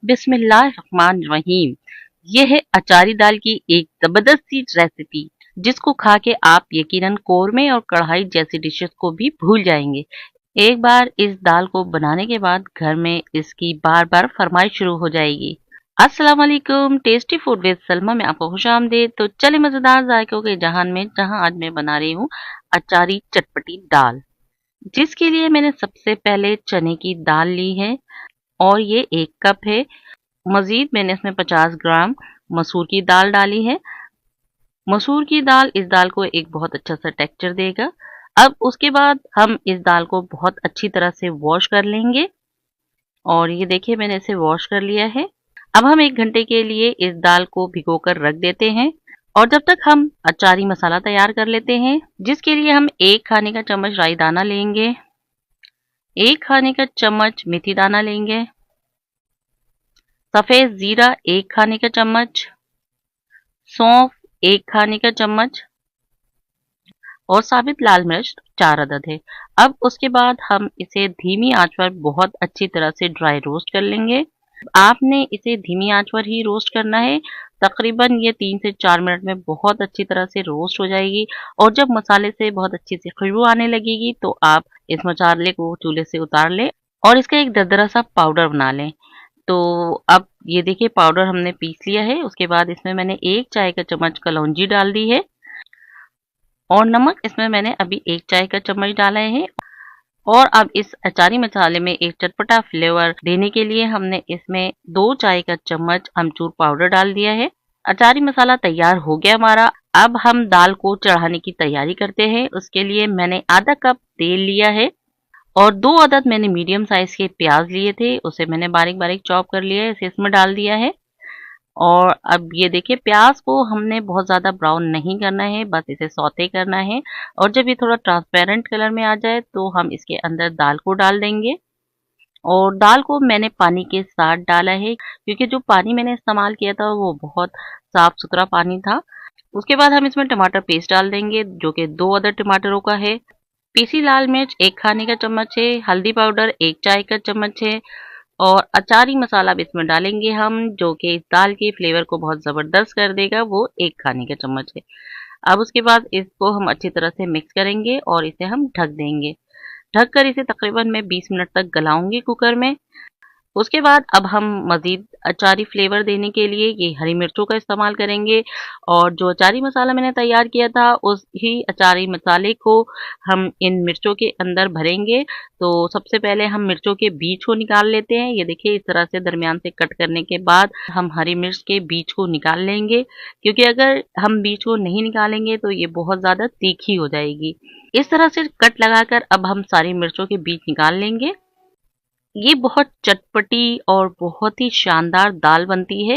बिस्मिल्लाहिर्रहमानिर्रहीम। ये है अचारी दाल की एक जबरदस्त सी रेसिपी जिसको खा के आप यकीनन कोरमे और कढ़ाई जैसी डिशेस को भी भूल जाएंगे। एक बार इस दाल को बनाने के बाद घर में इसकी बार बार फरमाइश शुरू हो जाएगी। अस्सलाम वालेकुम, टेस्टी फूड विद सलमा में आपको खुशामदीद। तो चले मजेदार जायकों के जहान में जहां आज मैं बना रही हूँ अचारी चटपटी दाल, जिसके लिए मैंने सबसे पहले चने की दाल ली है और ये 1 कप है। मजीद मैंने इसमें 50 ग्राम मसूर की दाल डाली है। मसूर की दाल इस दाल को एक बहुत अच्छा सा टेक्सचर देगा। अब उसके बाद हम इस दाल को बहुत अच्छी तरह से वॉश कर लेंगे और ये देखिए मैंने इसे वॉश कर लिया है। अब हम 1 घंटे के लिए इस दाल को भिगोकर रख देते हैं और जब तक हम अचारी मसाला तैयार कर लेते हैं, जिसके लिए हम 1 खाने का चम्मच राई दाना लेंगे, 1 खाने का चम्मच मेथी दाना लेंगे, सफेद जीरा 1 खाने का चम्मच, सौंफ 1 खाने का चम्मच और साबित लाल मिर्च 4 अदद है। अब उसके बाद हम इसे धीमी आंच पर बहुत अच्छी तरह से ड्राई रोस्ट कर लेंगे। आपने इसे धीमी आंच पर ही रोस्ट करना है। तकरीबन ये 3 से 4 मिनट में बहुत अच्छी तरह से रोस्ट हो जाएगी और जब मसाले से बहुत अच्छी सी खुशबू आने लगेगी तो आप इस मसाले को चूल्हे से उतार लें और इसका एक दरदरा सा पाउडर बना लें। तो अब ये देखिए पाउडर हमने पीस लिया है। उसके बाद इसमें मैंने 1 चाय का चम्मच कलौंजी डाल दी है और नमक इसमें मैंने अभी 1 चाय का चम्मच डाला है। और अब इस अचारी मसाले में एक चटपटा फ्लेवर देने के लिए हमने इसमें 2 चाय का चम्मच अमचूर पाउडर डाल दिया है। अचारी मसाला तैयार हो गया हमारा। अब हम दाल को चढ़ाने की तैयारी करते हैं। उसके लिए मैंने आधा कप तेल लिया है और 2 अदद मैंने मीडियम साइज के प्याज लिए थे, उसे मैंने बारीक बारीक चॉप कर लिया है, इसे इसमें डाल दिया है। और अब ये देखिए प्याज को हमने बहुत ज़्यादा ब्राउन नहीं करना है, बस इसे सौते करना है और जब ये थोड़ा ट्रांसपेरेंट कलर में आ जाए तो हम इसके अंदर दाल को डाल देंगे। और दाल को मैंने पानी के साथ डाला है क्योंकि जो पानी मैंने इस्तेमाल किया था वो बहुत साफ सुथरा पानी था। उसके बाद हम इसमें टमाटर पेस्ट डाल देंगे जो कि 2 अदद टमाटरों का है। पीसी लाल मिर्च 1 खाने का चम्मच है, हल्दी पाउडर 1 चाय का चम्मच है और अचारी मसाला भी इसमें डालेंगे हम जो कि इस दाल के फ्लेवर को बहुत ज़बरदस्त कर देगा, वो 1 खाने का चम्मच है। अब उसके बाद इसको हम अच्छी तरह से मिक्स करेंगे और इसे हम ढक देंगे। ढककर इसे तकरीबन मैं 20 मिनट तक गलाऊंगी कुकर में। उसके बाद अब हम मज़ीद अचारी फ्लेवर देने के लिए ये हरी मिर्चों का इस्तेमाल करेंगे और जो अचारी मसाला मैंने तैयार किया था उस ही अचारी मसाले को हम इन मिर्चों के अंदर भरेंगे। तो सबसे पहले हम मिर्चों के बीज को निकाल लेते हैं। ये देखिए इस तरह से दरमियान से कट करने के बाद हम हरी मिर्च के बीज को निकाल लेंगे, क्योंकि अगर हम बीज को नहीं निकालेंगे तो ये बहुत ज़्यादा तीखी हो जाएगी। इस तरह से कट लगाकर अब हम सारी मिर्चों के बीज निकाल लेंगे। ये बहुत चटपटी और बहुत ही शानदार दाल बनती है।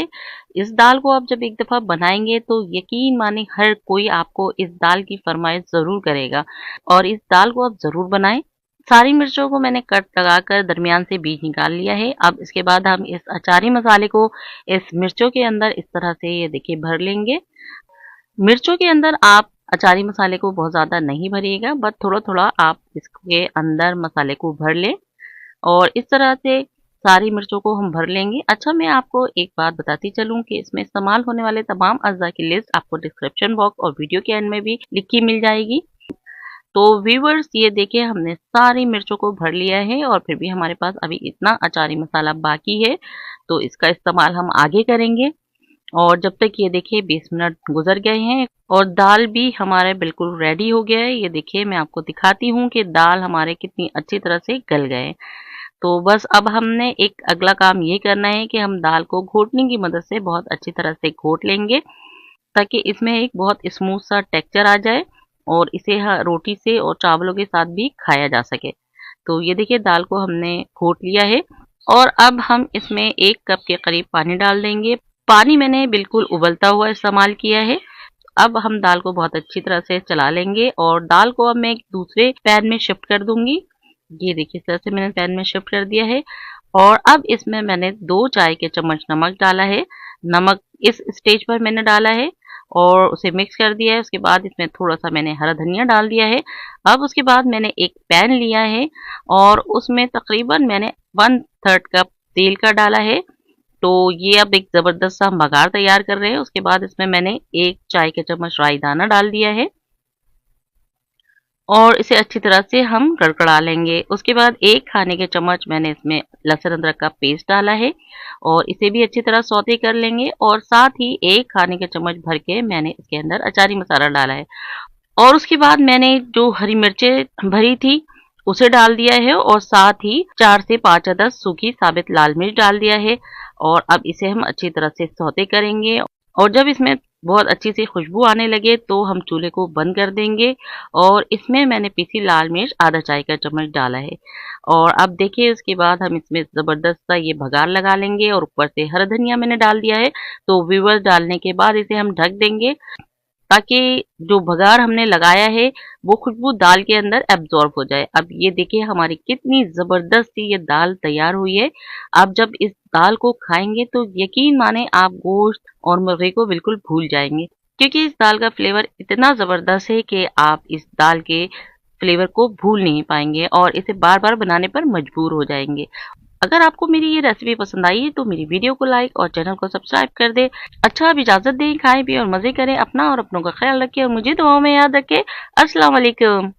इस दाल को आप जब एक दफ़ा बनाएँगे तो यकीन माने हर कोई आपको इस दाल की फ़रमाइश ज़रूर करेगा और इस दाल को आप ज़रूर बनाएँ। सारी मिर्चों को मैंने कट लगाकर दरमियान से बीज निकाल लिया है। अब इसके बाद हम इस अचारी मसाले को इस मिर्चों के अंदर इस तरह से ये देखिए भर लेंगे। मिर्चों के अंदर आप अचारी मसाले को बहुत ज़्यादा नहीं भरिएगा, बस थोड़ा-थोड़ा आप इसके अंदर मसाले को भर लें और इस तरह से सारी मिर्चों को हम भर लेंगे। अच्छा, मैं आपको एक बात बताती चलूँ कि इसमें इस्तेमाल होने वाले तमाम अज़्ज़ा की लिस्ट आपको डिस्क्रिप्शन बॉक्स और वीडियो के एंड में भी लिखी मिल जाएगी। तो व्यूअर्स ये देखिए हमने सारी मिर्चों को भर लिया है और फिर भी हमारे पास अभी इतना अचारी मसाला बाकी है, तो इसका इस्तेमाल हम आगे करेंगे। और जब तक ये देखिए 20 मिनट गुजर गए हैं और दाल भी हमारे बिल्कुल रेडी हो गया है। ये देखिए मैं आपको दिखाती हूँ कि दाल हमारे कितनी अच्छी तरह से गल गए। तो बस अब हमने एक अगला काम ये करना है कि हम दाल को घोटने की मदद से बहुत अच्छी तरह से घोट लेंगे ताकि इसमें एक बहुत स्मूथ सा टेक्सचर आ जाए और इसे रोटी से और चावलों के साथ भी खाया जा सके। तो ये देखिए दाल को हमने घोट लिया है और अब हम इसमें 1 कप के करीब पानी डाल देंगे। पानी मैंने बिल्कुल उबलता हुआ इस्तेमाल किया है। अब हम दाल को बहुत अच्छी तरह से चला लेंगे और दाल को अब मैं एक दूसरे पैन में शिफ्ट कर दूंगी। ये देखिए इस तरह से मैंने पैन में शिफ्ट कर दिया है और अब इसमें मैंने 2 चाय के चम्मच नमक डाला है। नमक इस स्टेज पर मैंने डाला है और उसे मिक्स कर दिया है। उसके बाद इसमें थोड़ा-सा मैंने हरा धनिया डाल दिया है। अब उसके बाद मैंने एक पैन लिया है और उसमें तकरीबन मैंने 1/3 कप तेल का डाला है तो ये अब एक ज़बरदस्त सा बघार तैयार कर रहे हैं। उसके बाद इसमें मैंने 1 चाय का चम्मच राई दाना डाल दिया है और इसे अच्छी तरह से हम कड़कड़ा लेंगे। उसके बाद 1 खाने के चम्मच मैंने इसमें लहसुन अदरक का पेस्ट डाला है और इसे भी अच्छी तरह सौते कर लेंगे और साथ ही 1 खाने के चम्मच भर के मैंने इसके अंदर अचारी मसाला डाला है और उसके बाद मैंने जो हरी मिर्चें भरी थी उसे डाल दिया है और साथ ही 4 से 5 अदद सूखी साबित लाल मिर्च डाल दिया है और अब इसे हम अच्छी तरह से सौते करेंगे और जब इसमें बहुत अच्छी सी खुशबू आने लगे तो हम चूल्हे को बंद कर देंगे और इसमें मैंने पीसी लाल मिर्च आधा चाय का चम्मच डाला है और अब देखिए उसके बाद हम इसमें ज़बरदस्त सा ये बघार लगा लेंगे और ऊपर से हरा धनिया मैंने डाल दिया है। तो व्यूअर्स डालने के बाद इसे हम ढक देंगे ताकि जो बघार हमने लगाया है वो खुशबू दाल के अंदर एब्जॉर्ब हो जाए। अब ये देखिए हमारी कितनी ज़बरदस्त सी ये दाल तैयार हुई है। आप जब इस दाल को खाएँगे तो यकीन माने आप गोश्त और मुर्गे को बिल्कुल भूल जाएँगे क्योंकि इस दाल का फ्लेवर इतना ज़बरदस्त है कि आप इस दाल के फ्लेवर को भूल नहीं पाएँगे और इसे बार-बार बनाने पर मजबूर हो जाएँगे। अगर आपको मेरी ये रेसिपी पसंद आई है तो मेरी वीडियो को लाइक और चैनल को सब्सक्राइब कर दे। अच्छा अब इजाज़त दें, खाएं पिएं और मज़े करें। अपना और अपनों का ख्याल रखें और मुझे दुआओं में याद रखें। अस्सलाम वालेकुम।